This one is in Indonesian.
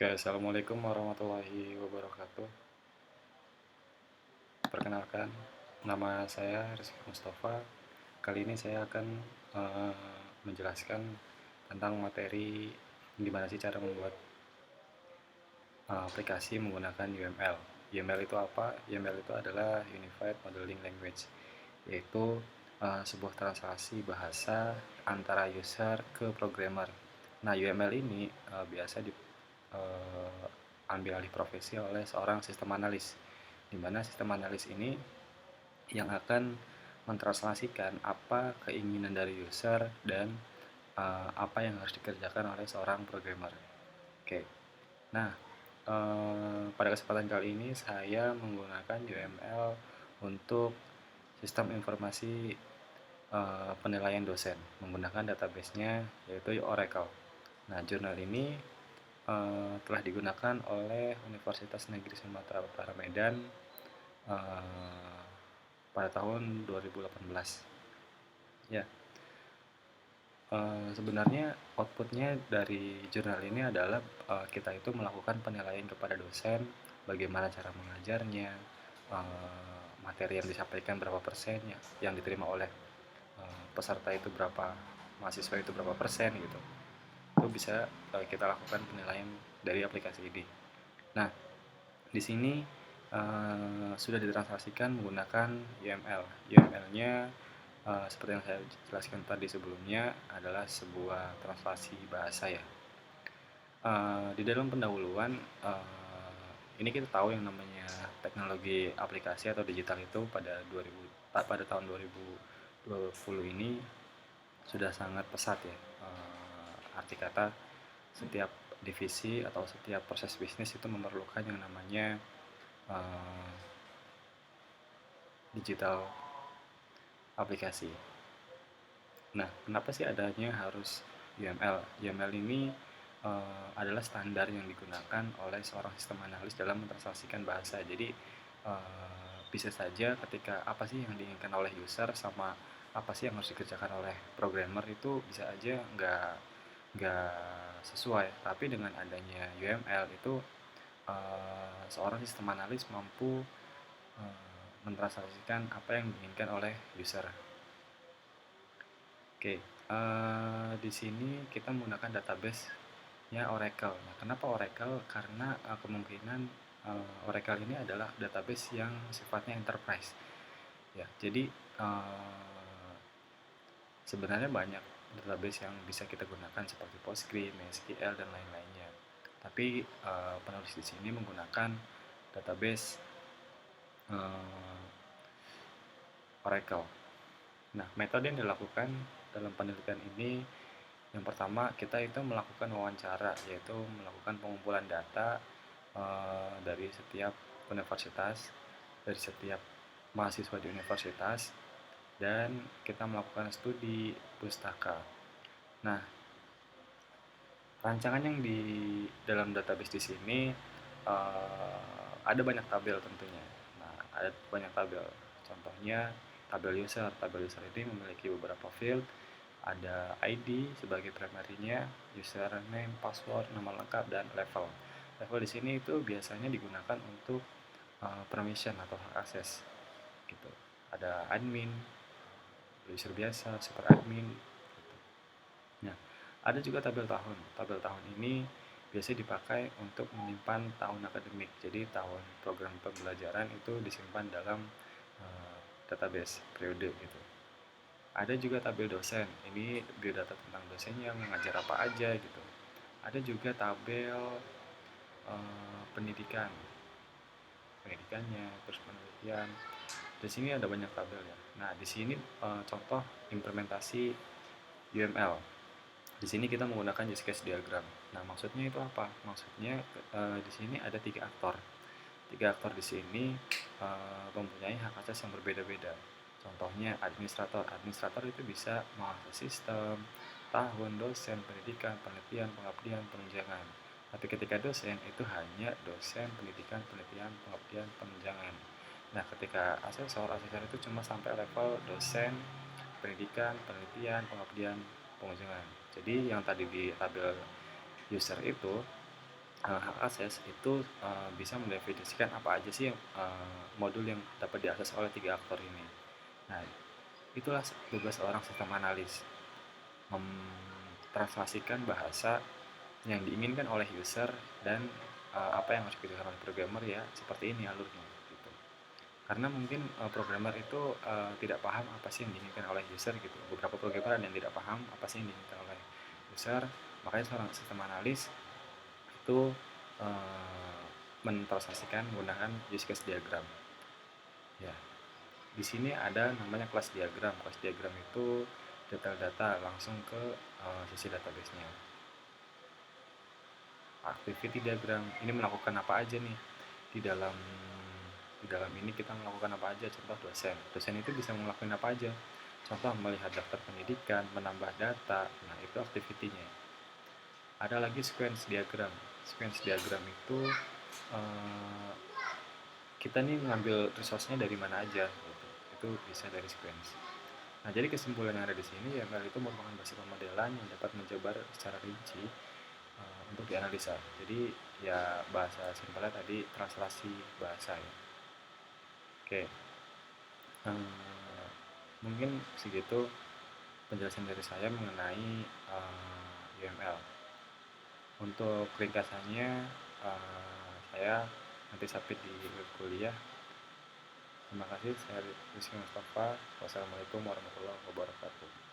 Oke, Assalamualaikum warahmatullahi wabarakatuh. Perkenalkan, nama saya Rizky Mustafa. Kali ini saya akan menjelaskan tentang materi gimana sih cara membuat aplikasi menggunakan UML. UML itu apa? UML itu adalah Unified Modeling Language, yaitu sebuah translasi bahasa antara user ke programmer. Nah, UML ini biasa ambil alih profesi oleh seorang sistem analis, di mana sistem analis ini yang akan mentranslasikan apa keinginan dari user dan apa yang harus dikerjakan oleh seorang programmer. Oke, nah pada kesempatan kali ini saya menggunakan UML untuk sistem informasi penilaian dosen menggunakan database-nya yaitu Oracle. Nah, jurnal ini telah digunakan oleh Universitas Negeri Sumatera Utara Medan pada tahun 2018. Ya, sebenarnya outputnya dari jurnal ini adalah kita itu melakukan penilaian kepada dosen, bagaimana cara mengajarnya, materi yang disampaikan berapa persen yang diterima oleh peserta itu berapa, mahasiswa itu berapa persen gitu. Itu bisa kita lakukan penilaian dari aplikasi ini. Nah, di sini sudah ditranslasikan menggunakan UML. UML-nya seperti yang saya jelaskan tadi sebelumnya adalah sebuah translasi bahasa ya. Di dalam pendahuluan ini kita tahu yang namanya teknologi aplikasi atau digital itu pada tahun 2020 ini sudah sangat pesat ya. Arti kata setiap divisi atau setiap proses bisnis itu memerlukan yang namanya digital aplikasi. Nah, kenapa sih adanya harus UML? UML ini adalah standar yang digunakan oleh seorang sistem analis dalam mentranslasikan bahasa. Jadi bisa saja ketika apa sih yang diinginkan oleh user sama apa sih yang harus dikerjakan oleh programmer itu bisa aja nggak sesuai. Tapi dengan adanya UML itu seorang sistem analis mampu mentranslasikan apa yang diinginkan oleh user. Oke, di sini kita menggunakan database-nya Oracle. Nah, kenapa Oracle? Karena kemungkinan Oracle ini adalah database yang sifatnya enterprise. Ya, jadi sebenarnya banyak database yang bisa kita gunakan seperti Postgre, MySQL dan lain-lainnya. Tapi penulis di sini menggunakan database Oracle. Nah, metode yang dilakukan dalam penelitian ini yang pertama kita itu melakukan wawancara, yaitu melakukan pengumpulan data dari setiap universitas, dari setiap mahasiswa di universitas, dan kita melakukan studi pustaka. Nah, rancangan yang di dalam database di sini ada banyak tabel tentunya. Nah, ada banyak tabel. Contohnya tabel user. Tabel user ini memiliki beberapa field. Ada ID sebagai primary-nya, username, password, nama lengkap, dan level. Level di sini itu biasanya digunakan untuk permission atau hak akses. Gitu. Ada admin, user biasa, super admin. Gitu. Nah, ada juga tabel tahun. Tabel tahun ini biasanya dipakai untuk menyimpan tahun akademik. Jadi tahun program pembelajaran itu disimpan dalam database periode gitu. Ada juga tabel dosen, ini biodata tentang dosennya, mengajar apa aja gitu. Ada juga tabel pendidikannya, terus penelitian. Di sini ada banyak tabel ya. Nah, di sini contoh implementasi UML. Di sini kita menggunakan use case diagram. Nah, maksudnya itu apa? Maksudnya di sini ada 3 aktor. 3 aktor di sini mempunyai hak akses yang berbeda-beda. Contohnya administrator. Administrator itu bisa mengakses sistem, tahun, dosen, pendidikan, penelitian, pengabdian, penunjangan. Tapi ketika dosen itu hanya dosen, pendidikan, penelitian, pengabdian, penunjangan. Nah, ketika asesor itu cuma sampai level dosen, pendidikan, penelitian, pengabdian, penunjangan. Jadi yang tadi di tabel user itu Hak akses itu bisa mendefinisikan apa aja sih yang, modul yang dapat diakses oleh tiga aktor ini. Nah, itulah tugas seorang sistem analis, mentranslasikan bahasa yang diinginkan oleh user dan apa yang harus dipikirkan oleh programmer ya seperti ini alurnya gitu. Karena mungkin programmer itu tidak paham apa sih yang diinginkan oleh user gitu. Beberapa programmer ada yang tidak paham apa sih yang diinginkan oleh user, makanya seorang sistem analis itu mentranslasikan menggunakan use case diagram. Ya, di sini ada namanya class diagram. Class diagram itu detail data langsung ke sisi database-nya. Activity diagram ini melakukan apa aja nih di dalam ini kita melakukan apa aja. Contoh dosen itu bisa melakukan apa aja, contoh melihat daftar pendidikan, menambah data. Nah, itu activity-nya. Ada lagi sequence diagram itu eh, kita nih ngambil resource-nya dari mana aja gitu. Itu bisa dari sequence. Nah, jadi kesimpulan yang ada di sini ya, itu merupakan bahasa pemodelan yang dapat menjabar secara rinci untuk dianalisa. Jadi ya bahasa simpelnya tadi translasi bahasa ya. Oke, mungkin segitu penjelasan dari saya mengenai UML. Untuk ringkasannya saya nanti submit di web kuliah. Terima kasih, saya Rizky Mustafa. Wassalamualaikum warahmatullahi wabarakatuh.